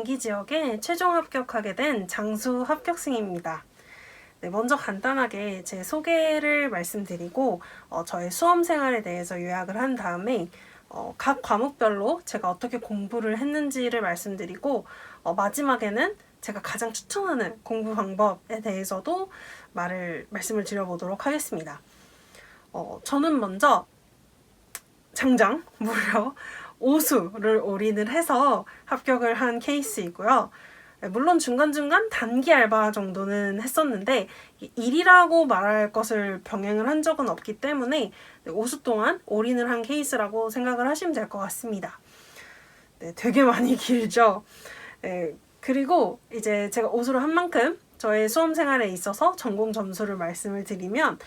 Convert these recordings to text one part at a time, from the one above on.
단기 지역에 최종 합격하게 된 장수 합격생입니다. 네, 먼저 간단하게 제 소개를 말씀드리고 저의 수험 생활에 대해서 요약을 한 다음에 각 과목별로 제가 어떻게 공부를 했는지를 말씀드리고 마지막에는 제가 가장 추천하는 공부 방법에 대해서도 말씀을 드려보도록 하겠습니다. 저는 먼저 장장 무려 5수를 올인을 해서 합격을 한 케이스이고요. 물론 중간중간 단기 알바 정도는 했었는데 일이라고 말할 것을 병행을 한 적은 없기 때문에 5수 동안 올인을 한 케이스라고 생각을 하시면 될 것 같습니다. 네, 되게 많이 길죠. 네, 그리고 이제 제가 5수를 한 만큼 저의 수험 생활에 있어서 전공 점수를 말씀을 드리면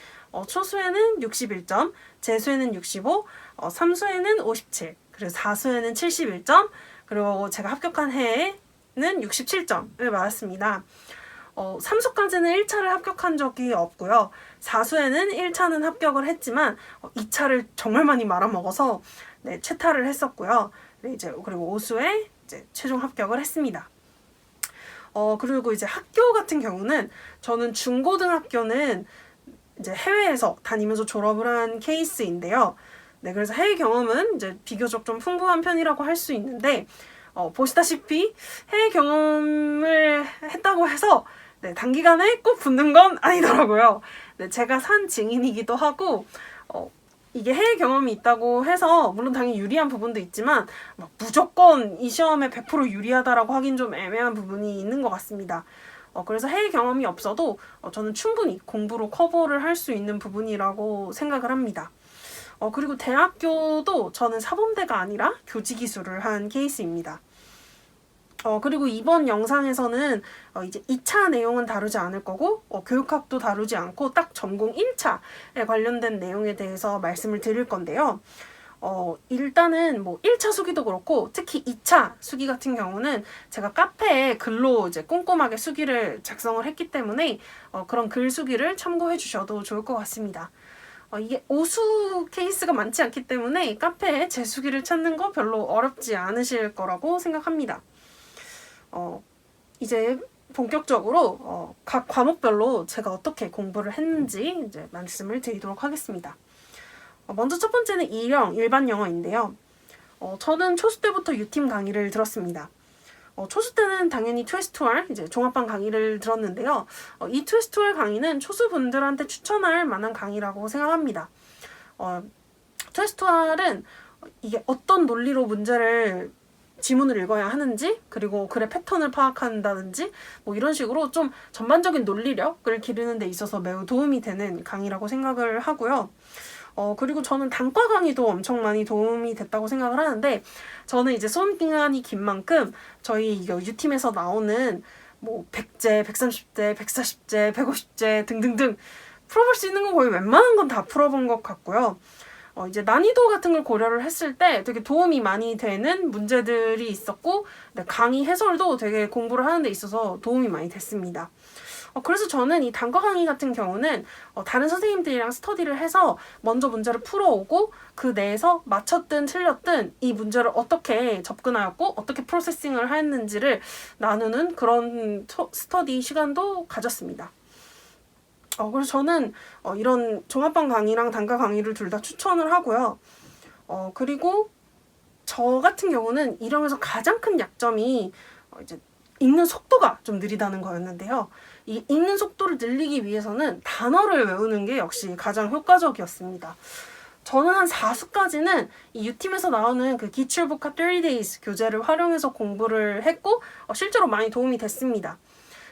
초수에는 61점, 재수에는 65, 3수에는 57, 그리고 4수에는 71점, 그리고 제가 합격한 해에는 67점을 받았습니다. 3수까지는 1차를 합격한 적이 없고요. 4수에는 1차는 합격을 했지만 2차를 정말 많이 말아먹어서 네, 최타를 했었고요. 네, 그리고 5수에 이제 최종 합격을 했습니다. 그리고 이제 학교 같은 경우는 저는 중고등학교는 이제 해외에서 다니면서 졸업을 한 케이스인데요. 네, 그래서 해외 경험은 이제 비교적 좀 풍부한 편이라고 할 수 있는데 보시다시피 해외 경험을 했다고 해서 네, 단기간에 꼭 붙는 건 아니더라고요. 네, 제가 산 증인이기도 하고 이게 해외 경험이 있다고 해서 물론 당연히 유리한 부분도 있지만 무조건 이 시험에 100% 유리하다라고 하긴 좀 애매한 부분이 있는 것 같습니다. 그래서 해외 경험이 없어도 저는 충분히 공부로 커버를 할 수 있는 부분이라고 생각을 합니다. 그리고 대학교도 저는 사범대가 아니라 교직이수를 한 케이스입니다. 그리고 이번 영상에서는 이제 2차 내용은 다루지 않을 거고 교육학도 다루지 않고 딱 전공 1차에 관련된 내용에 대해서 말씀을 드릴 건데요. 일단은 뭐 1차 수기도 그렇고 특히 2차 수기 같은 경우는 제가 카페에 글로 이제 꼼꼼하게 수기를 작성을 했기 때문에 그런 글 수기를 참고해 주셔도 좋을 것 같습니다. 이게 5수 케이스가 많지 않기 때문에 카페에 제 수기를 찾는 거 별로 어렵지 않으실 거라고 생각합니다. 이제 본격적으로 각 과목별로 제가 어떻게 공부를 했는지 이제 말씀을 드리도록 하겠습니다. 먼저 첫 번째는 일반 영어인데요. 저는 초수 때부터 U팀 강의를 들었습니다. 초수 때는 당연히 2S2R 이제 종합반 강의를 들었는데요. 이 2S2R 강의는 초수분들한테 추천할 만한 강의라고 생각합니다. 2S2R은 이게 어떤 논리로 문제를 지문을 읽어야 하는지 그리고 글의 패턴을 파악한다든지 뭐 이런 식으로 좀 전반적인 논리력을 기르는 데 있어서 매우 도움이 되는 강의라고 생각을 하고요. 그리고 저는 단과 강의도 엄청 많이 도움이 됐다고 생각을 하는데 저는 이제 수험 기간이 긴 만큼 저희 이거 U팀에서 나오는 뭐 100제, 130제, 140제, 150제 등등등 풀어볼 수 있는 건 거의 웬만한 건 다 풀어본 것 같고요. 이제 난이도 같은 걸 고려를 했을 때 되게 도움이 많이 되는 문제들이 있었고 강의 해설도 되게 공부를 하는 데 있어서 도움이 많이 됐습니다. 그래서 저는 이 단과 강의 같은 경우는 다른 선생님들이랑 스터디를 해서 먼저 문제를 풀어오고 그 내에서 맞췄든 틀렸든 이 문제를 어떻게 접근하였고 어떻게 프로세싱을 했는지를 나누는 그런 스터디 시간도 가졌습니다. 그래서 저는 이런 종합반 강의랑 단과 강의를 둘 다 추천을 하고요. 그리고 저 같은 경우는 이러면서 가장 큰 약점이 이제 읽는 속도가 좀 느리다는 거였는데요. 이 읽는 속도를 늘리기 위해서는 단어를 외우는 게 역시 가장 효과적이었습니다. 저는 한 4수까지는 이 U팀에서 나오는 그 기출북학 30days 교재를 활용해서 공부를 했고 실제로 많이 도움이 됐습니다.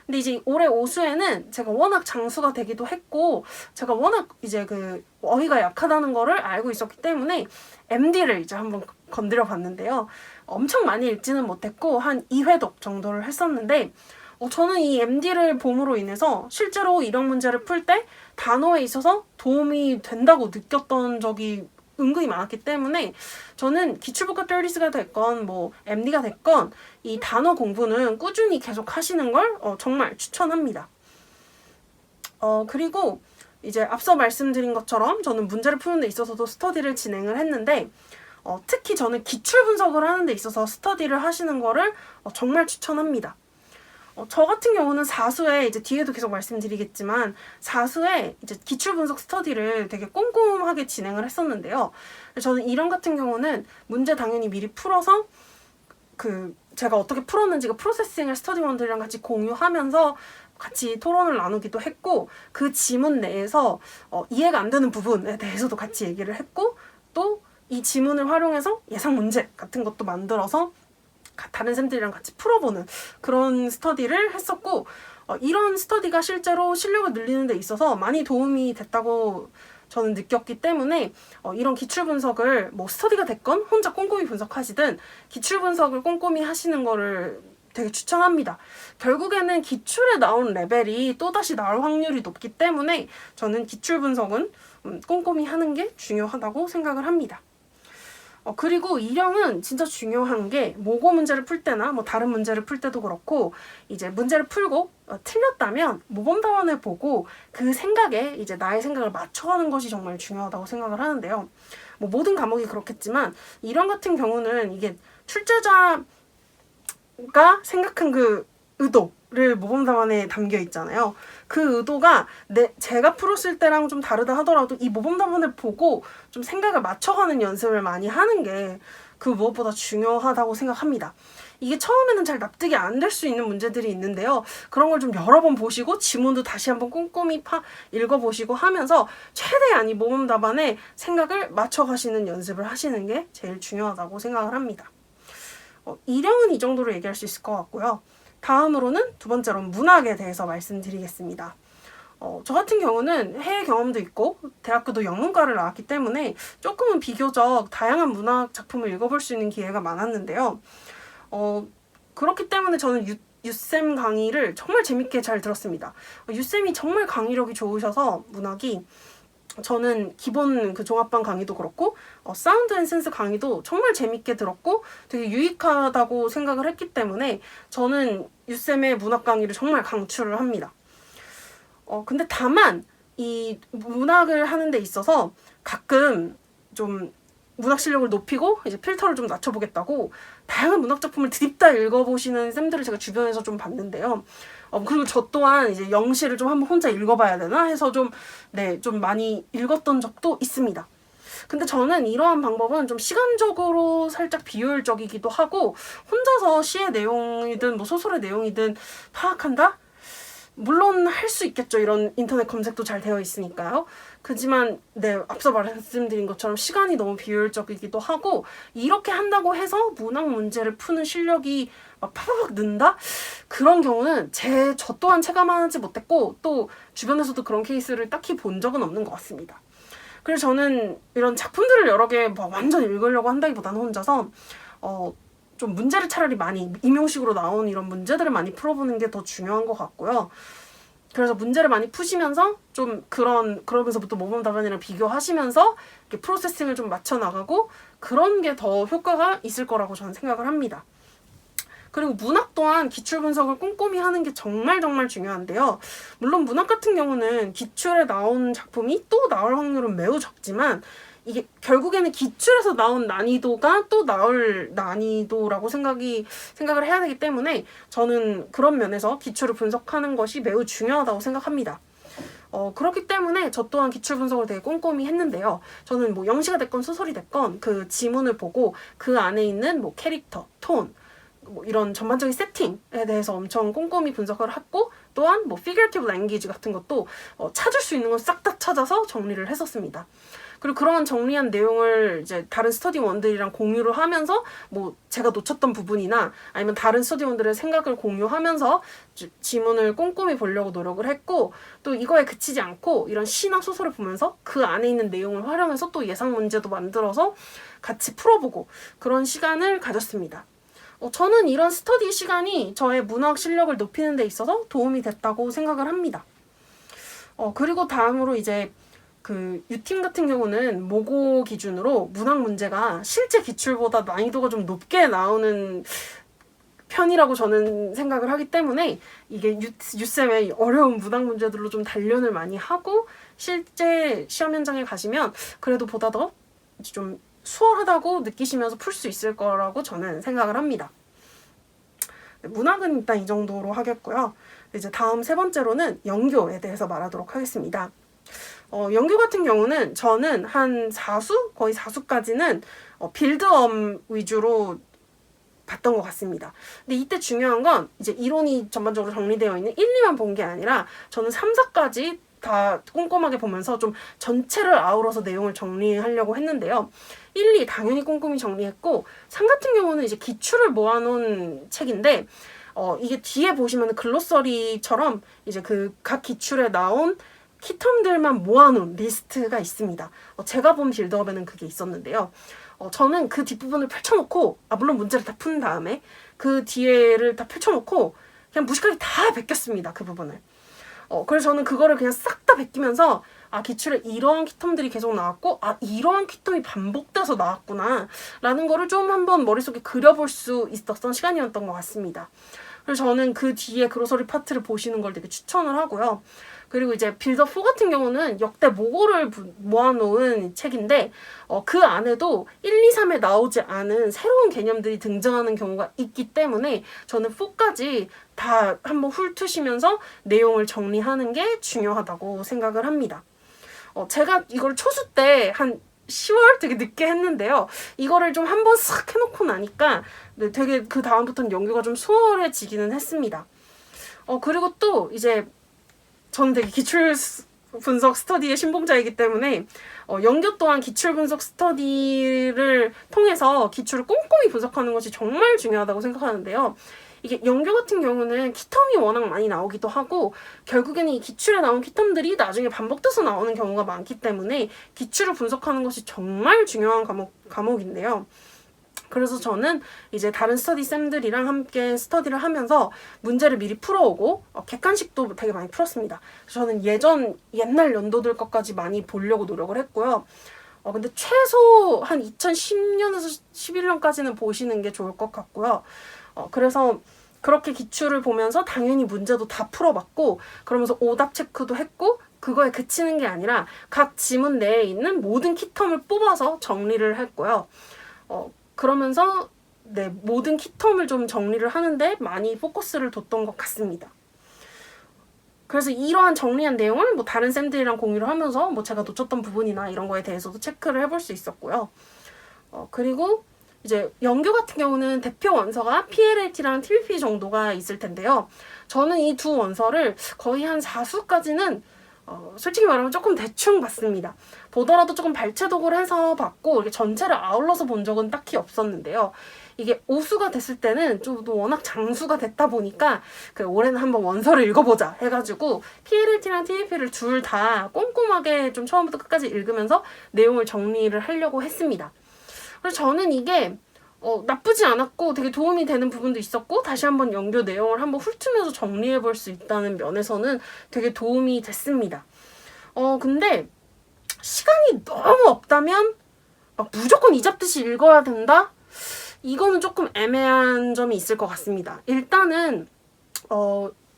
근데 이제 올해 5수에는 제가 워낙 장수가 되기도 했고 제가 워낙 이제 그 어휘가 약하다는 거를 알고 있었기 때문에 MD를 이제 한번 건드려 봤는데요. 엄청 많이 읽지는 못했고 한 2회독 정도를 했었는데 저는 이 MD를 봄으로 인해서 실제로 이런 문제를 풀 때 단어에 있어서 도움이 된다고 느꼈던 적이 은근히 많았기 때문에 저는 기출북학 30가 됐건 뭐 MD가 됐건 이 단어 공부는 꾸준히 계속 하시는 걸 정말 추천합니다. 그리고 이제 앞서 말씀드린 것처럼 저는 문제를 푸는 데 있어서도 스터디를 진행을 했는데 특히 저는 기출 분석을 하는 데 있어서 스터디를 하시는 거를 정말 추천합니다. 저 같은 경우는 사수에 이제 뒤에도 계속 말씀드리겠지만 사수에 이제 기출 분석 스터디를 되게 꼼꼼하게 진행을 했었는데요. 저는 이런 같은 경우는 문제 당연히 미리 풀어서 제가 어떻게 풀었는지 그 프로세싱을 스터디원들이랑 같이 공유하면서 같이 토론을 나누기도 했고 그 지문 내에서 이해가 안 되는 부분에 대해서도 같이 얘기를 했고 또 이 지문을 활용해서 예상 문제 같은 것도 만들어서 다른 쌤들이랑 같이 풀어보는 그런 스터디를 했었고 이런 스터디가 실제로 실력을 늘리는 데 있어서 많이 도움이 됐다고 저는 느꼈기 때문에 이런 기출 분석을 뭐 스터디가 됐건 혼자 꼼꼼히 분석하시든 기출 분석을 꼼꼼히 하시는 거를 되게 추천합니다. 결국에는 기출에 나온 레벨이 또다시 나올 확률이 높기 때문에 저는 기출 분석은 꼼꼼히 하는 게 중요하다고 생각을 합니다. 그리고 이령은 진짜 중요한 게 모고 문제를 풀 때나 뭐 다른 문제를 풀 때도 그렇고 이제 문제를 풀고 틀렸다면 모범답안을 보고 그 생각에 이제 나의 생각을 맞춰가는 것이 정말 중요하다고 생각을 하는데요. 뭐 모든 과목이 그렇겠지만 이령 같은 경우는 이게 출제자가 생각한 그 의도를 모범답안에 담겨 있잖아요. 그 의도가 제가 풀었을 때랑 좀 다르다 하더라도 이 모범답안을 보고 좀 생각을 맞춰가는 연습을 많이 하는 게 그 무엇보다 중요하다고 생각합니다. 이게 처음에는 잘 납득이 안 될 수 있는 문제들이 있는데요. 그런 걸 좀 여러 번 보시고 지문도 다시 한번 꼼꼼히 읽어보시고 하면서 최대한 이 모범답안에 생각을 맞춰가시는 연습을 하시는 게 제일 중요하다고 생각을 합니다. 이령은 이 정도로 얘기할 수 있을 것 같고요. 다음으로는 두 번째로 문학에 대해서 말씀드리겠습니다. 저 같은 경우는 해외 경험도 있고 대학교도 영문과를 나왔기 때문에 조금은 비교적 다양한 문학 작품을 읽어볼 수 있는 기회가 많았는데요. 그렇기 때문에 저는 유쌤 강의를 정말 재밌게 잘 들었습니다. 유쌤이 정말 강의력이 좋으셔서 문학이 저는 기본 그 종합반 강의도 그렇고 사운드 앤 센스 강의도 정말 재밌게 들었고 되게 유익하다고 생각을 했기 때문에 저는 유쌤의 문학 강의를 정말 강추를 합니다. 근데 다만 이 문학을 하는 데 있어서 가끔 좀 문학 실력을 높이고 이제 필터를 좀 낮춰보겠다고 다양한 문학 작품을 드립다 읽어보시는 쌤들을 제가 주변에서 좀 봤는데요. 그리고 저 또한 이제 영시를 좀 한번 혼자 읽어봐야 되나 해서 좀 많이 읽었던 적도 있습니다. 근데 저는 이러한 방법은 좀 시간적으로 살짝 비효율적이기도 하고 혼자서 시의 내용이든 뭐 소설의 내용이든 파악한다? 물론 할 수 있겠죠. 이런 인터넷 검색도 잘 되어 있으니까요. 그지만 앞서 말씀드린 것처럼 시간이 너무 비효율적이기도 하고 이렇게 한다고 해서 문학 문제를 푸는 실력이 막 파박 는다? 그런 경우는 저 또한 체감하지 못했고 또 주변에서도 그런 케이스를 딱히 본 적은 없는 것 같습니다. 그래서 저는 이런 작품들을 여러 개 완전 읽으려고 한다기보다는 혼자서 좀 문제를 차라리 많이 임용식으로 나온 이런 문제들을 많이 풀어보는 게 더 중요한 것 같고요. 그래서 문제를 많이 푸시면서 좀 그러면서부터 모범답안이랑 비교하시면서 이렇게 프로세싱을 좀 맞춰 나가고 그런 게 더 효과가 있을 거라고 저는 생각을 합니다. 그리고 문학 또한 기출 분석을 꼼꼼히 하는 게 정말 정말 중요한데요. 물론 문학 같은 경우는 기출에 나온 작품이 또 나올 확률은 매우 적지만 이게 결국에는 기출에서 나온 난이도가 또 나올 난이도라고 생각을 해야 되기 때문에 저는 그런 면에서 기출을 분석하는 것이 매우 중요하다고 생각합니다. 그렇기 때문에 저 또한 기출 분석을 되게 꼼꼼히 했는데요. 저는 뭐 영시가 됐건 소설이 됐건 그 지문을 보고 그 안에 있는 뭐 캐릭터, 톤, 뭐 이런 전반적인 세팅에 대해서 엄청 꼼꼼히 분석을 했고 또한 뭐 figurative language 같은 것도 찾을 수 있는 건 싹 다 찾아서 정리를 했었습니다. 그리고 그런 정리한 내용을 이제 다른 스터디원들이랑 공유를 하면서 뭐 제가 놓쳤던 부분이나 아니면 다른 스터디원들의 생각을 공유하면서 지문을 꼼꼼히 보려고 노력을 했고 또 이거에 그치지 않고 이런 시나 소설을 보면서 그 안에 있는 내용을 활용해서 또 예상 문제도 만들어서 같이 풀어보고 그런 시간을 가졌습니다. 저는 이런 스터디 시간이 저의 문학 실력을 높이는 데 있어서 도움이 됐다고 생각을 합니다. 그리고 다음으로 이제 그 U팀 같은 경우는 모고 기준으로 문학 문제가 실제 기출보다 난이도가 좀 높게 나오는 편이라고 저는 생각을 하기 때문에 이게 유쌤의 어려운 문학 문제들로 좀 단련을 많이 하고 실제 시험 현장에 가시면 그래도 보다 더 좀 수월하다고 느끼시면서 풀 수 있을 거라고 저는 생각을 합니다. 문학은 일단 이 정도로 하겠고요. 이제 다음 세 번째로는 연교에 대해서 말하도록 하겠습니다. 연교 같은 경우는 저는 한 4수? 거의 4수까지는 빌드업 위주로 봤던 것 같습니다. 근데 이때 중요한 건 이제 이론이 전반적으로 정리되어 있는 1, 2만 본 게 아니라 저는 3, 4까지 다 꼼꼼하게 보면서 좀 전체를 아우러서 내용을 정리하려고 했는데요. 1, 2 당연히 꼼꼼히 정리했고 3 같은 경우는 이제 기출을 모아놓은 책인데 이게 뒤에 보시면 글로서리처럼 이제 그 각 기출에 나온 키텀들만 모아놓은 리스트가 있습니다. 제가 본 빌드업에는 그게 있었는데요. 저는 그 뒷부분을 펼쳐놓고 물론 문제를 다 푼 다음에 그 뒤에를 다 펼쳐놓고 그냥 무식하게 다 베꼈습니다. 그 부분을. 그래서 저는 그거를 그냥 싹 다 베끼면서 기출에 이러한 키텀들이 계속 나왔고 이러한 키텀이 반복돼서 나왔구나 라는 거를 좀 한번 머릿속에 그려볼 수 있었던 시간이었던 것 같습니다. 그래서 저는 그 뒤에 그로서리 파트를 보시는 걸 되게 추천을 하고요. 그리고 이제 빌드업 4 같은 경우는 역대 모고를 모아놓은 책인데 그 안에도 1, 2, 3에 나오지 않은 새로운 개념들이 등장하는 경우가 있기 때문에 저는 4까지 다 한번 훑으시면서 내용을 정리하는 게 중요하다고 생각을 합니다. 제가 이걸 초수 때 한 10월 되게 늦게 했는데요. 이거를 좀 한번 싹 해놓고 나니까 되게 그 다음부터는 연교가 좀 수월해지기는 했습니다. 그리고 또 이제 저는 되게 기출 분석 스터디의 신봉자이기 때문에 연교 또한 기출 분석 스터디를 통해서 기출을 꼼꼼히 분석하는 것이 정말 중요하다고 생각하는데요. 이게 연교 같은 경우는 키텀이 워낙 많이 나오기도 하고 결국에는 이 기출에 나온 키텀들이 나중에 반복돼서 나오는 경우가 많기 때문에 기출을 분석하는 것이 정말 중요한 과목인데요. 그래서 저는 이제 다른 스터디 쌤들이랑 함께 스터디를 하면서 문제를 미리 풀어오고 객관식도 되게 많이 풀었습니다. 저는 옛날 연도들 것까지 많이 보려고 노력을 했고요. 근데 최소 한 2010년에서 11년까지는 보시는 게 좋을 것 같고요. 그래서 그렇게 기출을 보면서 당연히 문제도 다 풀어봤고 그러면서 오답 체크도 했고 그거에 그치는 게 아니라 각 지문 내에 있는 모든 키텀을 뽑아서 정리를 했고요. 그러면서 모든 키텀을 좀 정리를 하는데 많이 포커스를 뒀던 것 같습니다. 그래서 이러한 정리한 내용을 다른 쌤들이랑 공유를 하면서 제가 놓쳤던 부분이나 이런 거에 대해서도 체크를 해볼 수 있었고요. 그리고 이제 연교 같은 경우는 대표 원서가 PLLT랑 TBP 정도가 있을 텐데요. 저는 이 두 원서를 거의 한 4수까지는 솔직히 말하면 조금 대충 봤습니다. 보더라도 조금 발췌독을 해서 봤고 이렇게 전체를 아울러서 본 적은 딱히 없었는데요. 이게 5수가 됐을 때는 좀 워낙 장수가 됐다 보니까 올해는 한번 원서를 읽어보자 해가지고 PLLT랑 TBP를 둘 다 꼼꼼하게 좀 처음부터 끝까지 읽으면서 내용을 정리를 하려고 했습니다. 그래서 저는 이게 나쁘지 않았고 되게 도움이 되는 부분도 있었고 다시 한번 연교 내용을 한번 훑으면서 정리해 볼 수 있다는 면에서는 되게 도움이 됐습니다. 근데 시간이 너무 없다면 무조건 이 잡듯이 읽어야 된다? 이거는 조금 애매한 점이 있을 것 같습니다. 일단은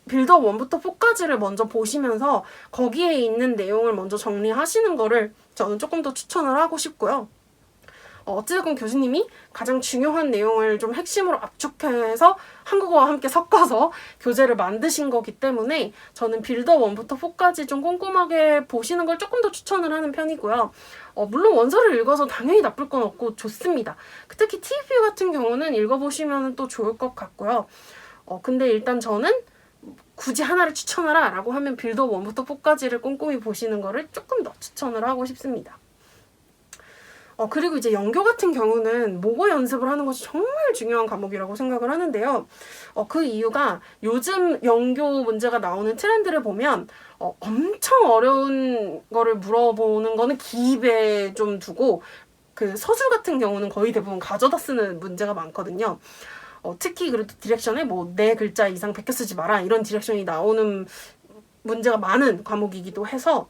빌드업 1부터 4까지를 먼저 보시면서 거기에 있는 내용을 먼저 정리하시는 거를 저는 조금 더 추천을 하고 싶고요. 어찌됐건 교수님이 가장 중요한 내용을 좀 핵심으로 압축해서 한국어와 함께 섞어서 교재를 만드신 거기 때문에 저는 빌드업 1부터 4까지 좀 꼼꼼하게 보시는 걸 조금 더 추천을 하는 편이고요. 물론 원서를 읽어서 당연히 나쁠 건 없고 좋습니다. 특히 TBP 같은 경우는 읽어보시면 또 좋을 것 같고요. 근데 일단 저는 굳이 하나를 추천하라 라고 하면 빌드업 1부터 4까지를 꼼꼼히 보시는 거를 조금 더 추천을 하고 싶습니다. 그리고 이제 연교 같은 경우는 모고 연습을 하는 것이 정말 중요한 과목이라고 생각을 하는데요. 그 이유가 요즘 연교 문제가 나오는 트렌드를 보면 엄청 어려운 거를 물어보는 거는 기입에 좀 두고 그 서술 같은 경우는 거의 대부분 가져다 쓰는 문제가 많거든요. 특히 그래도 디렉션에 4글자 이상 베껴 쓰지 마라 이런 디렉션이 나오는 문제가 많은 과목이기도 해서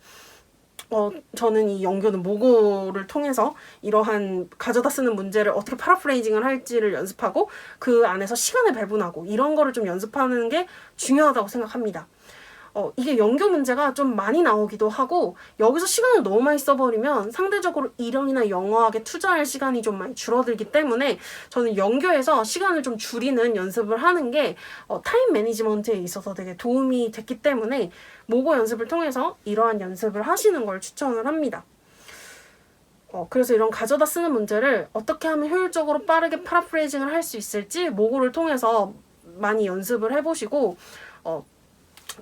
저는 이 연교는 모고를 통해서 이러한 가져다 쓰는 문제를 어떻게 파라프레이징을 할지를 연습하고 그 안에서 시간을 배분하고 이런 거를 좀 연습하는 게 중요하다고 생각합니다. 이게 연교 문제가 좀 많이 나오기도 하고 여기서 시간을 너무 많이 써버리면 상대적으로 일형이나 영어학에 투자할 시간이 좀 많이 줄어들기 때문에 저는 연교에서 시간을 좀 줄이는 연습을 하는 게 타임 매니지먼트에 있어서 되게 도움이 됐기 때문에 모고 연습을 통해서 이러한 연습을 하시는 걸 추천을 합니다. 그래서 이런 가져다 쓰는 문제를 어떻게 하면 효율적으로 빠르게 파라프레이징을 할 수 있을지 모고를 통해서 많이 연습을 해보시고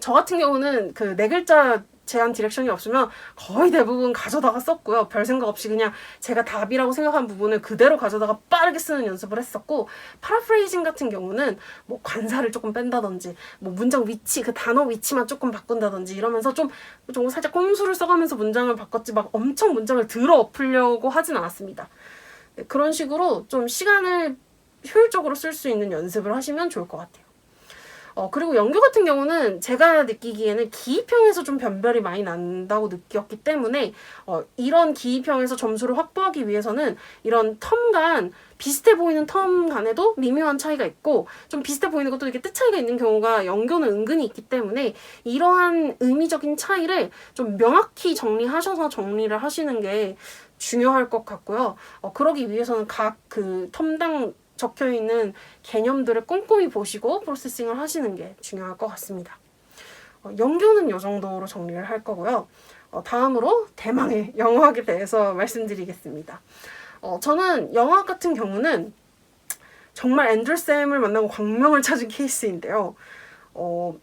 저 같은 경우는 그 4글자 제한 디렉션이 없으면 거의 대부분 가져다가 썼고요. 별 생각 없이 그냥 제가 답이라고 생각한 부분을 그대로 가져다가 빠르게 쓰는 연습을 했었고, 파라프레이징 같은 경우는 뭐 관사를 조금 뺀다든지 뭐 문장 위치, 그 단어 위치만 조금 바꾼다든지 이러면서 좀 살짝 꼼수를 써가면서 문장을 바꿨지 막 엄청 문장을 들어 엎으려고 하진 않았습니다. 네, 그런 식으로 좀 시간을 효율적으로 쓸 수 있는 연습을 하시면 좋을 것 같아요. 그리고 연교 같은 경우는 제가 느끼기에는 기입형에서 좀 변별이 많이 난다고 느꼈기 때문에 이런 기입형에서 점수를 확보하기 위해서는 이런 텀 간, 비슷해 보이는 텀 간에도 미묘한 차이가 있고 좀 비슷해 보이는 것도 이렇게 뜻 차이가 있는 경우가 연교는 은근히 있기 때문에 이러한 의미적인 차이를 좀 명확히 정리하셔서 정리를 하시는 게 중요할 것 같고요. 그러기 위해서는 각 그 텀당 적혀있는 개념들을 꼼꼼히 보시고 프로세싱을 하시는 게 중요할 것 같습니다. 연교는 이 정도로 정리를 할 거고요. 다음으로 대망의 영어학에 대해서 말씀드리겠습니다. 저는 영어학 같은 경우는 정말 앤드류쌤을 만나고 광명을 찾은 케이스인데요.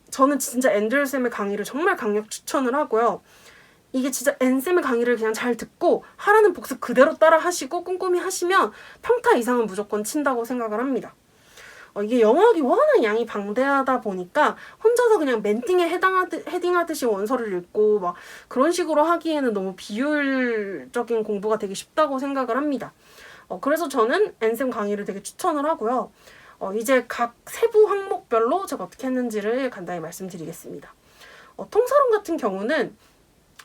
저는 진짜 앤드류쌤의 강의를 정말 강력 추천을 하고요. 이게 진짜 앤쌤의 강의를 그냥 잘 듣고 하라는 복습 그대로 따라 하시고 꼼꼼히 하시면 평타 이상은 무조건 친다고 생각을 합니다. 이게 영어학이 워낙 양이 방대하다 보니까 혼자서 그냥 멘팅에 헤딩하듯이 원서를 읽고 막 그런 식으로 하기에는 너무 비효율적인 공부가 되게 쉽다고 생각을 합니다. 그래서 저는 앤쌤 강의를 되게 추천을 하고요. 이제 각 세부 항목별로 제가 어떻게 했는지를 간단히 말씀드리겠습니다. 통사론 같은 경우는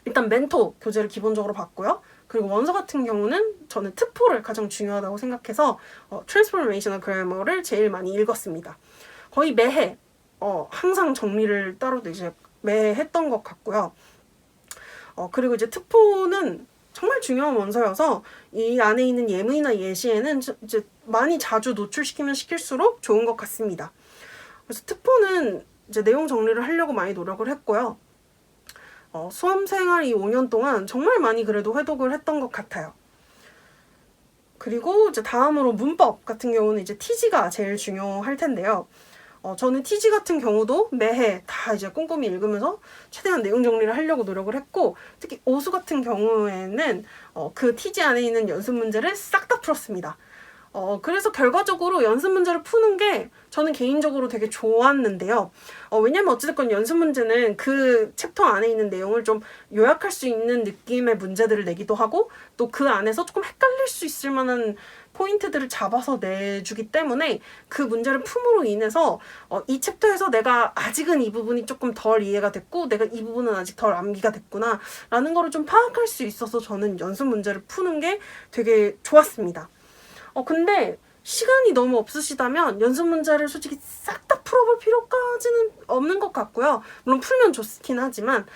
일단 멘토 교재를 기본적으로 봤고요. 그리고 원서 같은 경우는 저는 트포를 가장 중요하다고 생각해서 Transformational Grammar를 제일 많이 읽었습니다. 거의 매해 항상 정리를 따로도 이제 매해 했던 것 같고요. 그리고 이제 트포는 정말 중요한 원서여서 이 안에 있는 예문이나 예시에는 이제 많이 자주 노출시키면 시킬수록 좋은 것 같습니다. 그래서 트포는 이제 내용 정리를 하려고 많이 노력을 했고요. 수험생활 이 5년 동안 정말 많이 그래도 회독을 했던 것 같아요. 그리고 이제 다음으로 문법 같은 경우는 이제 TG가 제일 중요할 텐데요. 저는 TG 같은 경우도 매해 다 이제 꼼꼼히 읽으면서 최대한 내용 정리를 하려고 노력을 했고, 특히 오수 같은 경우에는 그 TG 안에 있는 연습 문제를 싹 다 풀었습니다. 그래서 결과적으로 연습 문제를 푸는 게 저는 개인적으로 되게 좋았는데요. 왜냐면 어찌됐건 연습 문제는 그 챕터 안에 있는 내용을 좀 요약할 수 있는 느낌의 문제들을 내기도 하고 또 그 안에서 조금 헷갈릴 수 있을 만한 포인트들을 잡아서 내주기 때문에 그 문제를 품으로 인해서 이 챕터에서 내가 아직은 이 부분이 조금 덜 이해가 됐고 내가 이 부분은 아직 덜 암기가 됐구나 라는 거를 좀 파악할 수 있어서 저는 연습 문제를 푸는 게 되게 좋았습니다. 근데 시간이 너무 없으시다면 연습 문제를 솔직히 싹 다 풀어볼 필요까지는 없는 것 같고요. 물론 풀면 좋긴 하지만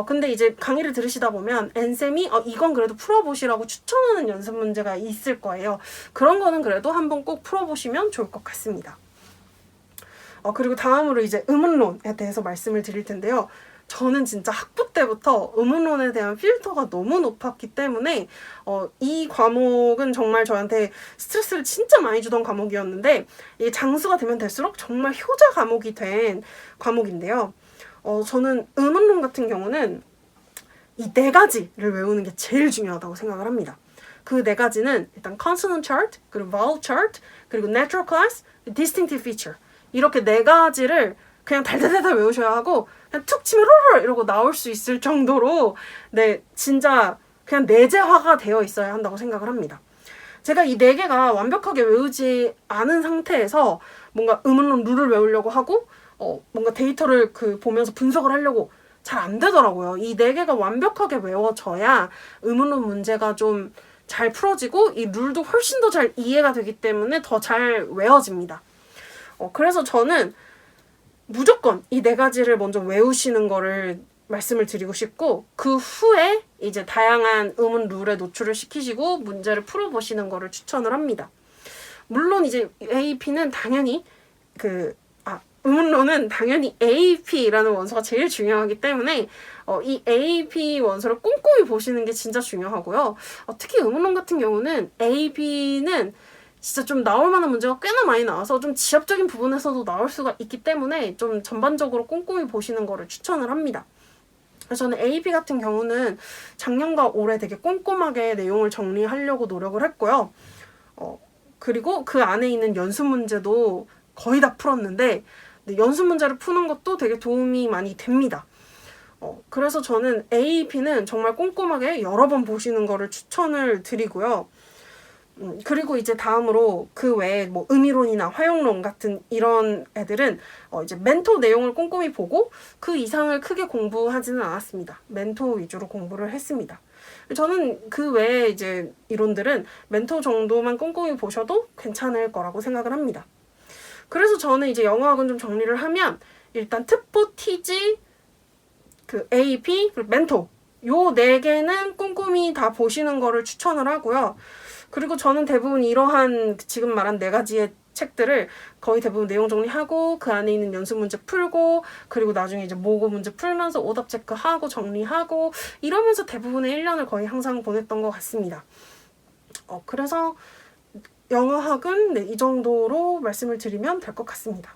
근데 이제 강의를 들으시다 보면 앤쌤이 이건 그래도 풀어보시라고 추천하는 연습 문제가 있을 거예요. 그런 거는 그래도 한번 꼭 풀어보시면 좋을 것 같습니다. 그리고 다음으로 이제 의문론에 대해서 말씀을 드릴 텐데요. 저는 진짜 학부 때부터 의문론에 대한 필터가 너무 높았기 때문에 이 과목은 정말 저한테 스트레스를 진짜 많이 주던 과목이었는데 이 장수가 되면 될수록 정말 효자 과목이 된 과목인데요. 저는 의문론 같은 경우는 이 4가지를 외우는 게 제일 중요하다고 생각을 합니다. 그 4가지는 일단 consonant chart, 그리고 vowel chart, 그리고 natural class, distinctive feature 이렇게 4가지를 그냥 달달달달 외우셔야 하고 그냥 툭 치면 롤롤 이러고 나올 수 있을 정도로 진짜 그냥 내재화가 되어 있어야 한다고 생각을 합니다. 제가 이 4개가 완벽하게 외우지 않은 상태에서 뭔가 의문론 룰을 외우려고 하고 뭔가 데이터를 보면서 분석을 하려고 잘 안 되더라고요. 이 4개가 완벽하게 외워져야 의문론 문제가 좀 잘 풀어지고 이 룰도 훨씬 더 잘 이해가 되기 때문에 더 잘 외워집니다. 그래서 저는 무조건 이 4가지를 먼저 외우시는 거를 말씀을 드리고 싶고, 그 후에 이제 다양한 의문 룰에 노출을 시키시고 문제를 풀어보시는 거를 추천을 합니다. 물론 이제 AP는 당연히 의문론은 당연히 AP라는 원소가 제일 중요하기 때문에 이 AP 원소를 꼼꼼히 보시는 게 진짜 중요하고요. 특히 의문론 같은 경우는 AP는 진짜 좀 나올 만한 문제가 꽤나 많이 나와서 좀 지엽적인 부분에서도 나올 수가 있기 때문에 좀 전반적으로 꼼꼼히 보시는 거를 추천을 합니다. 그래서 저는 AP 같은 경우는 작년과 올해 되게 꼼꼼하게 내용을 정리하려고 노력을 했고요. 그리고 그 안에 있는 연습 문제도 거의 다 풀었는데, 연습 문제를 푸는 것도 되게 도움이 많이 됩니다. 그래서 저는 AP는 정말 꼼꼼하게 여러 번 보시는 거를 추천을 드리고요. 그리고 이제 다음으로 그 외에 뭐 의미론이나 활용론 같은 이런 애들은 이제 멘토 내용을 꼼꼼히 보고 그 이상을 크게 공부하지는 않았습니다. 멘토 위주로 공부를 했습니다. 저는 그 외에 이제 이론들은 멘토 정도만 꼼꼼히 보셔도 괜찮을 거라고 생각을 합니다. 그래서 저는 이제 영어학은 좀 정리를 하면 일단 특보, TG, 그 AP, 그리고 멘토 요 4개는 꼼꼼히 다 보시는 거를 추천을 하고요. 그리고 저는 대부분 이러한 지금 말한 4가지의 책들을 거의 대부분 내용 정리하고 그 안에 있는 연습 문제 풀고 그리고 나중에 이제 모고 문제 풀면서 오답 체크하고 정리하고 이러면서 대부분의 1년을 거의 항상 보냈던 것 같습니다. 그래서 영어학은 네, 이 정도로 말씀을 드리면 될 것 같습니다.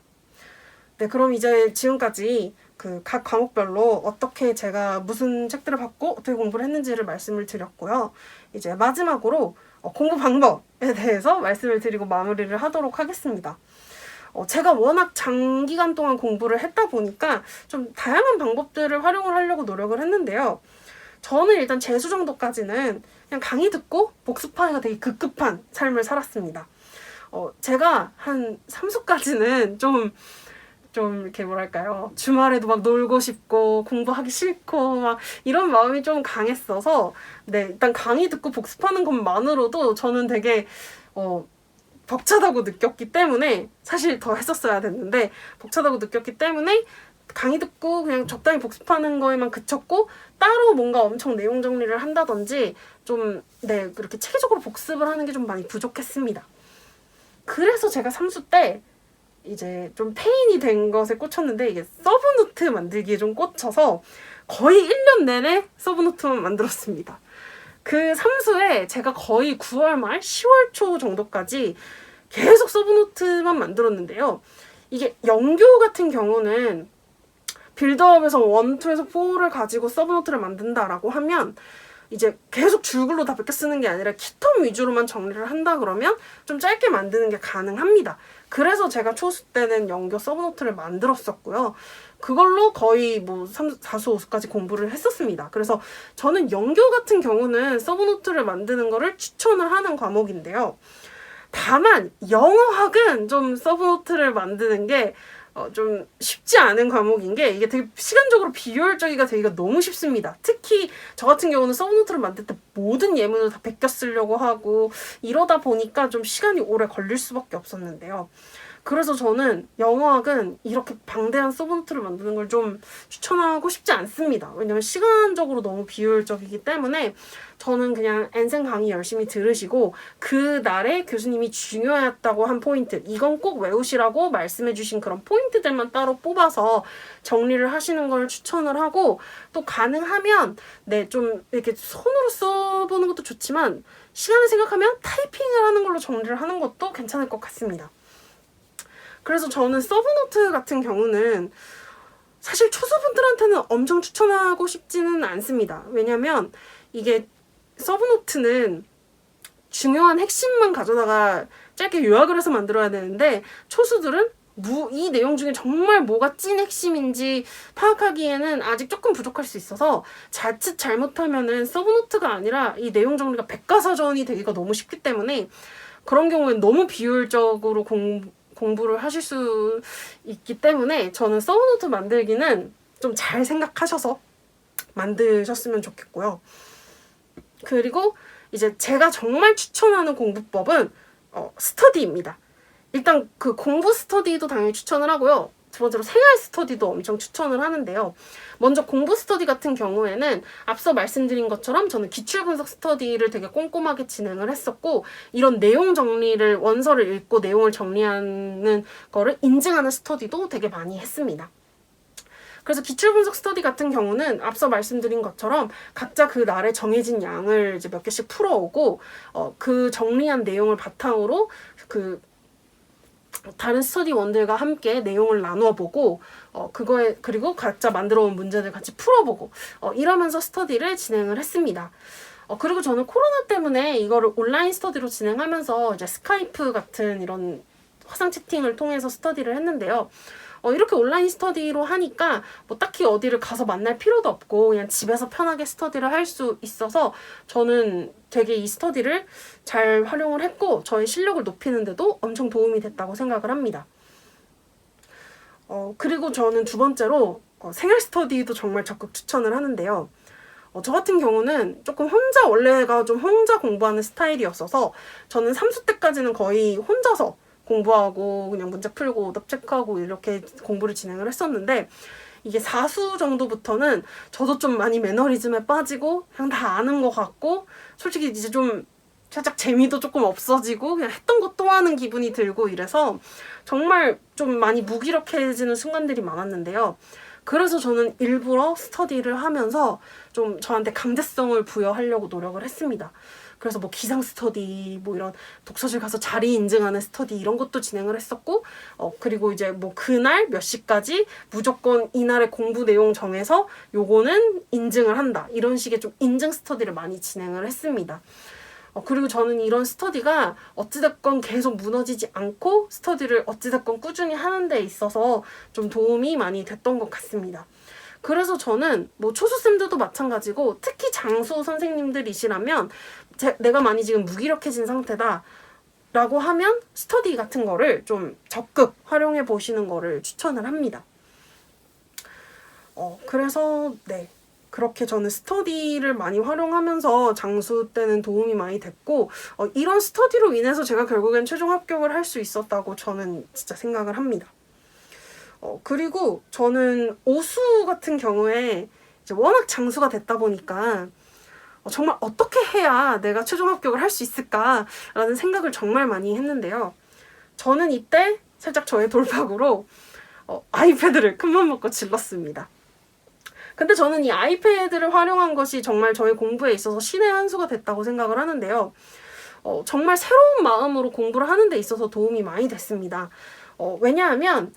네, 그럼 이제 지금까지 그 각 과목별로 어떻게 제가 무슨 책들을 받고 어떻게 공부를 했는지를 말씀을 드렸고요. 이제 마지막으로 공부 방법에 대해서 말씀을 드리고 마무리를 하도록 하겠습니다. 제가 워낙 장기간 동안 공부를 했다 보니까 좀 다양한 방법들을 활용을 하려고 노력을 했는데요. 저는 일단 재수 정도까지는 그냥 강의 듣고 복습하기가 되게 급급한 삶을 살았습니다. 제가 한 3수까지는 좀 이렇게 뭐랄까요. 주말에도 막 놀고 싶고 공부하기 싫고 막 이런 마음이 좀 강했어서 네, 일단 강의 듣고 복습하는 것만으로도 저는 되게 벅차다고 느꼈기 때문에 사실 더 했었어야 됐는데 벅차다고 느꼈기 때문에 강의 듣고 그냥 적당히 복습하는 거에만 그쳤고 따로 뭔가 엄청 내용 정리를 한다든지 좀 네, 그렇게 체계적으로 복습을 하는 게 좀 많이 부족했습니다. 그래서 제가 3수 때 이제 좀 페인이 된 것에 꽂혔는데 이게 서브노트 만들기에 좀 꽂혀서 거의 1년 내내 서브노트만 만들었습니다. 그 3수에 제가 거의 9월 말 10월 초 정도까지 계속 서브노트만 만들었는데요. 이게 영교 같은 경우는 빌드업에서 1, 2에서 4를 가지고 서브노트를 만든다라고 하면 이제 계속 줄글로 다 베껴 쓰는 게 아니라 키텀 위주로만 정리를 한다 그러면 좀 짧게 만드는 게 가능합니다. 그래서 제가 초수 때는 영교 서브노트를 만들었었고요. 그걸로 거의 뭐 4수, 5수까지 공부를 했었습니다. 그래서 저는 영교 같은 경우는 서브노트를 만드는 거를 추천을 하는 과목인데요. 다만 영어학은 좀 서브노트를 만드는 게 좀 쉽지 않은 과목인 게 이게 되게 시간적으로 비효율적이가 되기가 너무 쉽습니다. 특히 저 같은 경우는 서브노트를 만들 때 모든 예문을 다 베껴 쓰려고 하고 이러다 보니까 좀 시간이 오래 걸릴 수밖에 없었는데요. 그래서 저는 영어학은 이렇게 방대한 서브노트를 만드는 걸 좀 추천하고 싶지 않습니다. 왜냐면 시간적으로 너무 비효율적이기 때문에 저는 그냥 엔센 강의 열심히 들으시고 그 날에 교수님이 중요했다고 한 포인트, 이건 꼭 외우시라고 말씀해 주신 그런 포인트들만 따로 뽑아서 정리를 하시는 걸 추천을 하고 또 가능하면 네, 좀 이렇게 손으로 써보는 것도 좋지만 시간을 생각하면 타이핑을 하는 걸로 정리를 하는 것도 괜찮을 것 같습니다. 그래서 저는 서브노트 같은 경우는 사실 초수분들한테는 엄청 추천하고 싶지는 않습니다. 왜냐면 이게 서브노트는 중요한 핵심만 가져다가 짧게 요약을 해서 만들어야 되는데 초수들은 이 내용 중에 정말 뭐가 찐 핵심인지 파악하기에는 아직 조금 부족할 수 있어서 자칫 잘못하면은 서브노트가 아니라 이 내용 정리가 백과사전이 되기가 너무 쉽기 때문에 그런 경우엔 너무 비효율적으로 공부를 하실 수 있기 때문에 저는 서브노트 만들기는 좀 잘 생각하셔서 만드셨으면 좋겠고요. 그리고 이제 제가 정말 추천하는 공부법은 스터디입니다. 일단 그 공부 스터디도 당연히 추천을 하고요. 두 번째로 생활 스터디도 엄청 추천을 하는데요. 먼저 공부 스터디 같은 경우에는 앞서 말씀드린 것처럼 저는 기출 분석 스터디를 되게 꼼꼼하게 진행을 했었고, 이런 내용 정리를, 원서를 읽고 내용을 정리하는 거를 인증하는 스터디도 되게 많이 했습니다. 그래서 기출 분석 스터디 같은 경우는 앞서 말씀드린 것처럼 각자 그 날에 정해진 양을 이제 몇 개씩 풀어오고, 그 정리한 내용을 바탕으로 그 다른 스터디원들과 함께 내용을 나누어 보고, 그리고 각자 만들어 온 문제들 같이 풀어보고, 이러면서 스터디를 진행을 했습니다. 그리고 저는 코로나 때문에 이거를 온라인 스터디로 진행하면서 이제 스카이프 같은 이런 화상 채팅을 통해서 스터디를 했는데요. 이렇게 온라인 스터디로 하니까 뭐 딱히 어디를 가서 만날 필요도 없고 그냥 집에서 편하게 스터디를 할 수 있어서 저는 되게 이 스터디를 잘 활용을 했고 저의 실력을 높이는 데도 엄청 도움이 됐다고 생각을 합니다. 그리고 저는 두 번째로 생활 스터디도 정말 적극 추천을 하는데요. 저 같은 경우는 조금 원래가 좀 혼자 공부하는 스타일이었어서 저는 3수 때까지는 거의 혼자서 공부하고 그냥 문제 풀고 오답 체크하고 이렇게 공부를 진행을 했었는데, 이게 4수 정도부터는 저도 좀 많이 매너리즘에 빠지고 그냥 다 아는 것 같고 솔직히 이제 좀 살짝 재미도 조금 없어지고 그냥 했던 것 또 하는 기분이 들고 이래서 정말 좀 많이 무기력해지는 순간들이 많았는데요. 그래서 저는 일부러 스터디를 하면서 좀 저한테 강제성을 부여하려고 노력을 했습니다. 그래서 뭐 기상 스터디, 뭐 이런 독서실 가서 자리 인증하는 스터디 이런 것도 진행을 했었고, 그리고 이제 뭐 그날 몇 시까지 무조건 이날의 공부 내용 정해서 요거는 인증을 한다. 이런 식의 좀 인증 스터디를 많이 진행을 했습니다. 그리고 저는 이런 스터디가 어찌됐건 계속 무너지지 않고 스터디를 어찌됐건 꾸준히 하는 데 있어서 좀 도움이 많이 됐던 것 같습니다. 그래서 저는 뭐 초수쌤들도 마찬가지고 특히 장수 선생님들이시라면 내가 많이 지금 무기력해진 상태다 라고 하면 스터디 같은 거를 좀 적극 활용해 보시는 거를 추천을 합니다. 그래서 네, 그렇게 저는 스터디를 많이 활용하면서 장수 때는 도움이 많이 됐고, 이런 스터디로 인해서 제가 결국엔 최종 합격을 할 수 있었다고 저는 진짜 생각을 합니다. 그리고 저는 오수 같은 경우에 이제 워낙 장수가 됐다 보니까 정말 어떻게 해야 내가 최종 합격을 할 수 있을까라는 생각을 정말 많이 했는데요. 저는 이때 살짝 저의 돌파구로 아이패드를 큰맘 먹고 질렀습니다. 근데 저는 이 아이패드를 활용한 것이 정말 저의 공부에 있어서 신의 한 수가 됐다고 생각을 하는데요. 정말 새로운 마음으로 공부를 하는 데 있어서 도움이 많이 됐습니다. 왜냐하면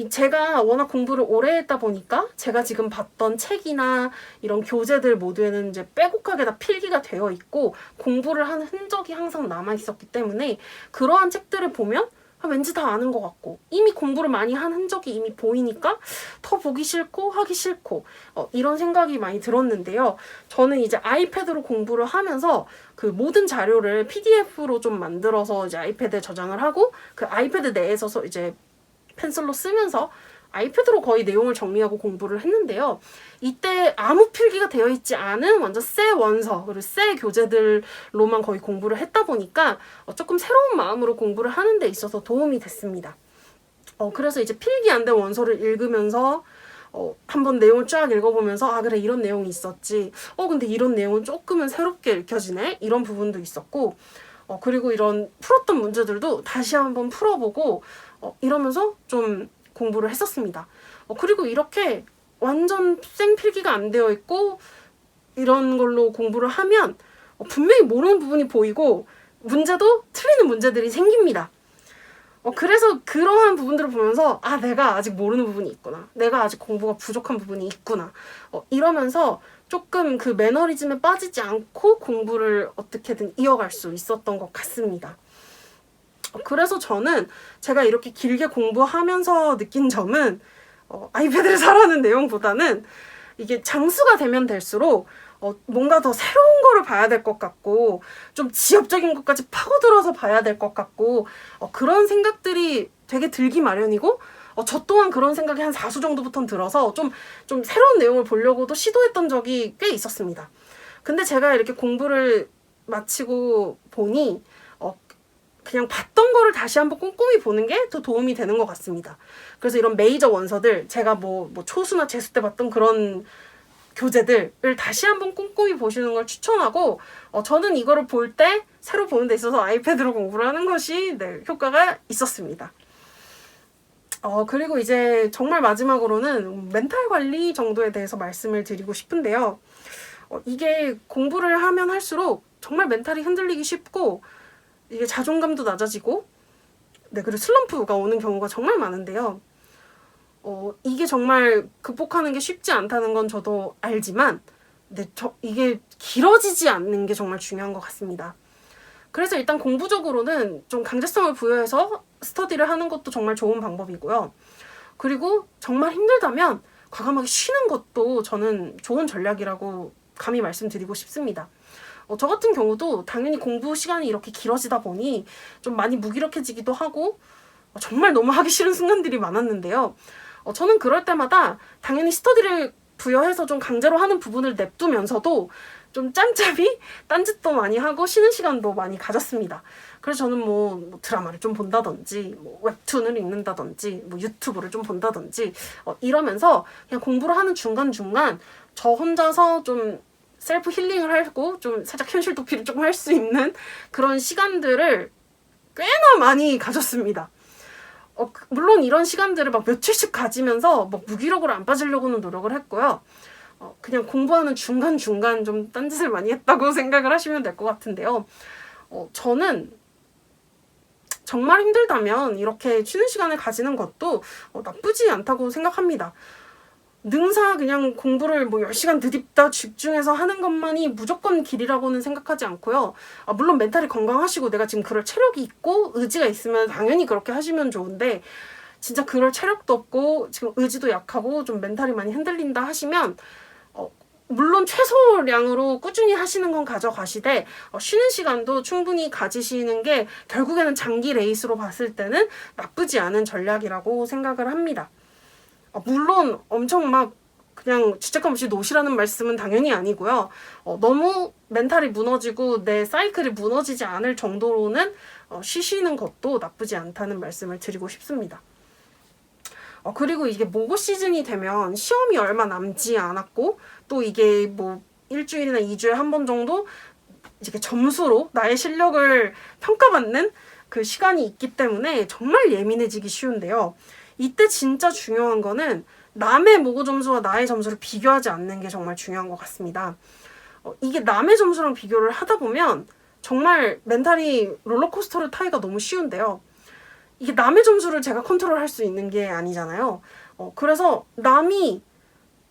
제가 워낙 공부를 오래 했다 보니까 제가 지금 봤던 책이나 이런 교재들 모두에는 이제 빼곡하게 다 필기가 되어 있고 공부를 한 흔적이 항상 남아 있었기 때문에 그러한 책들을 보면 왠지 다 아는 것 같고 이미 공부를 많이 한 흔적이 이미 보이니까 더 보기 싫고 하기 싫고 이런 생각이 많이 들었는데요. 저는 이제 아이패드로 공부를 하면서 그 모든 자료를 PDF로 좀 만들어서 이제 아이패드에 저장을 하고 그 아이패드 내에서 이제 펜슬로 쓰면서 아이패드로 거의 내용을 정리하고 공부를 했는데요. 이때 아무 필기가 되어 있지 않은 완전 새 원서 그리고 새 교재들로만 거의 공부를 했다 보니까 조금 새로운 마음으로 공부를 하는 데 있어서 도움이 됐습니다. 그래서 이제 필기 안 된 원서를 읽으면서 한번 내용을 쫙 읽어보면서 그래 이런 내용이 있었지. 근데 이런 내용은 조금은 새롭게 읽혀지네. 이런 부분도 있었고 그리고 이런 풀었던 문제들도 다시 한번 풀어보고 이러면서 좀 공부를 했었습니다. 그리고 이렇게 완전 생필기가 안 되어 있고 이런 걸로 공부를 하면 분명히 모르는 부분이 보이고 문제도 틀리는 문제들이 생깁니다. 그래서 그러한 부분들을 보면서 내가 아직 모르는 부분이 있구나. 내가 아직 공부가 부족한 부분이 있구나. 이러면서 조금 그 매너리즘에 빠지지 않고 공부를 어떻게든 이어갈 수 있었던 것 같습니다. 그래서 저는 제가 이렇게 길게 공부하면서 느낀 점은 아이패드를 사라는 내용보다는 이게 장수가 되면 될수록 뭔가 더 새로운 거를 봐야 될 것 같고 좀 지엽적인 것까지 파고들어서 봐야 될 것 같고 그런 생각들이 되게 들기 마련이고 저 또한 그런 생각이 한 4수 정도부터는 들어서 좀 새로운 내용을 보려고도 시도했던 적이 꽤 있었습니다. 근데 제가 이렇게 공부를 마치고 보니 그냥 봤던 거를 다시 한번 꼼꼼히 보는 게 더 도움이 되는 것 같습니다. 그래서 이런 메이저 원서들, 제가 뭐 초수나 재수 때 봤던 그런 교재들을 다시 한번 꼼꼼히 보시는 걸 추천하고, 저는 이거를 볼 때 새로 보는 데 있어서 아이패드로 공부를 하는 것이 효과가 있었습니다. 그리고 이제 정말 마지막으로는 멘탈 관리 정도에 대해서 말씀을 드리고 싶은데요. 이게 공부를 하면 할수록 정말 멘탈이 흔들리기 쉽고, 이게 자존감도 낮아지고, 그리고 슬럼프가 오는 경우가 정말 많은데요. 이게 정말 극복하는 게 쉽지 않다는 건 저도 알지만, 이게 길어지지 않는 게 정말 중요한 것 같습니다. 그래서 일단 공부적으로는 좀 강제성을 부여해서 스터디를 하는 것도 정말 좋은 방법이고요. 그리고 정말 힘들다면 과감하게 쉬는 것도 저는 좋은 전략이라고 감히 말씀드리고 싶습니다. 저 같은 경우도 당연히 공부 시간이 이렇게 길어지다 보니 좀 많이 무기력해지기도 하고 정말 너무 하기 싫은 순간들이 많았는데요. 저는 그럴 때마다 당연히 스터디를 부여해서 좀 강제로 하는 부분을 냅두면서도 좀 짬짬이 딴짓도 많이 하고 쉬는 시간도 많이 가졌습니다. 그래서 저는 뭐 드라마를 좀 본다든지, 뭐 웹툰을 읽는다든지, 뭐 유튜브를 좀 본다든지 이러면서 그냥 공부를 하는 중간중간 저 혼자서 좀 셀프 힐링을 하고 좀 살짝 현실 도피를 좀 할 수 있는 그런 시간들을 꽤나 많이 가졌습니다. 물론 이런 시간들을 막 며칠씩 가지면서 막 무기력으로 안 빠지려고는 노력을 했고요. 그냥 공부하는 중간중간 좀 딴짓을 많이 했다고 생각을 하시면 될 것 같은데요. 저는 정말 힘들다면 이렇게 쉬는 시간을 가지는 것도 나쁘지 않다고 생각합니다. 능사 그냥 공부를 뭐 10시간 드립다 집중해서 하는 것만이 무조건 길이라고는 생각하지 않고요. 물론 멘탈이 건강하시고 내가 지금 그럴 체력이 있고 의지가 있으면 당연히 그렇게 하시면 좋은데, 진짜 그럴 체력도 없고 지금 의지도 약하고 좀 멘탈이 많이 흔들린다 하시면 물론 최소량으로 꾸준히 하시는 건 가져가시되 쉬는 시간도 충분히 가지시는 게 결국에는 장기 레이스로 봤을 때는 나쁘지 않은 전략이라고 생각을 합니다. 물론 엄청 막 그냥 죄책감 없이 노시라는 말씀은 당연히 아니고요. 너무 멘탈이 무너지고 내 사이클이 무너지지 않을 정도로는 쉬시는 것도 나쁘지 않다는 말씀을 드리고 싶습니다. 그리고 이게 모고 시즌이 되면 시험이 얼마 남지 않았고 또 이게 뭐 일주일이나 2주에 한 번 정도 이렇게 점수로 나의 실력을 평가받는 그 시간이 있기 때문에 정말 예민해지기 쉬운데요. 이때 진짜 중요한 거는 남의 모고 점수와 나의 점수를 비교하지 않는 게 정말 중요한 것 같습니다. 이게 남의 점수랑 비교를 하다 보면 정말 멘탈이 롤러코스터를 타기가 너무 쉬운데요. 이게 남의 점수를 제가 컨트롤할 수 있는 게 아니잖아요. 그래서 남이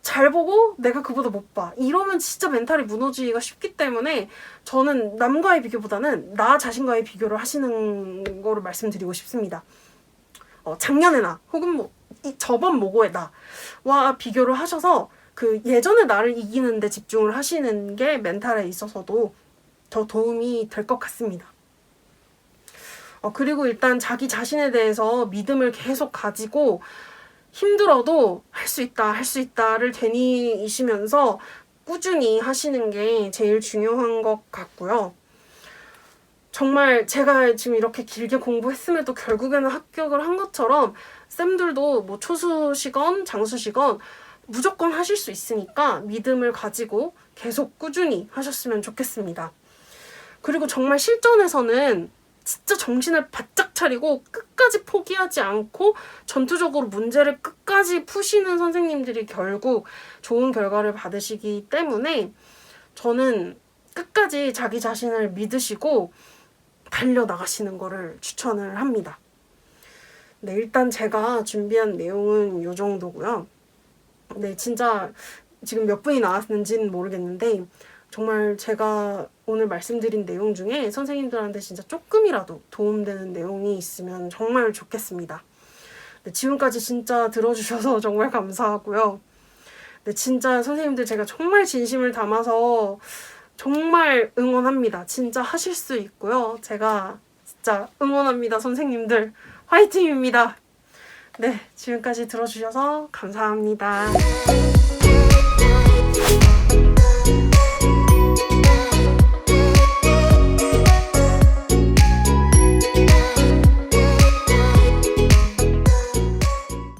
잘 보고 내가 그보다 못 봐. 이러면 진짜 멘탈이 무너지기가 쉽기 때문에 저는 남과의 비교보다는 나 자신과의 비교를 하시는 거를 말씀드리고 싶습니다. 작년에 혹은 뭐 저번 모고의 나와 비교를 하셔서 그 예전의 나를 이기는 데 집중을 하시는 게 멘탈에 있어서도 더 도움이 될 것 같습니다. 그리고 일단 자기 자신에 대해서 믿음을 계속 가지고 힘들어도 할 수 있다, 할 수 있다를 되뇌이시면서 꾸준히 하시는 게 제일 중요한 것 같고요. 정말 제가 지금 이렇게 길게 공부했음에도 결국에는 합격을 한 것처럼 쌤들도 뭐 초수시건 장수시건 무조건 하실 수 있으니까 믿음을 가지고 계속 꾸준히 하셨으면 좋겠습니다. 그리고 정말 실전에서는 진짜 정신을 바짝 차리고 끝까지 포기하지 않고 전투적으로 문제를 끝까지 푸시는 선생님들이 결국 좋은 결과를 받으시기 때문에 저는 끝까지 자기 자신을 믿으시고 달려나가시는 거를 추천을 합니다. 네, 일단 제가 준비한 내용은 이 정도고요. 네, 진짜 지금 몇 분이 나왔는지는 모르겠는데 정말 제가 오늘 말씀드린 내용 중에 선생님들한테 진짜 조금이라도 도움되는 내용이 있으면 정말 좋겠습니다. 네, 지금까지 진짜 들어주셔서 정말 감사하고요. 네, 진짜 선생님들 제가 정말 진심을 담아서 정말 응원합니다. 진짜 하실 수 있고요. 제가 진짜 응원합니다. 선생님들 화이팅입니다. 네, 지금까지 들어주셔서 감사합니다.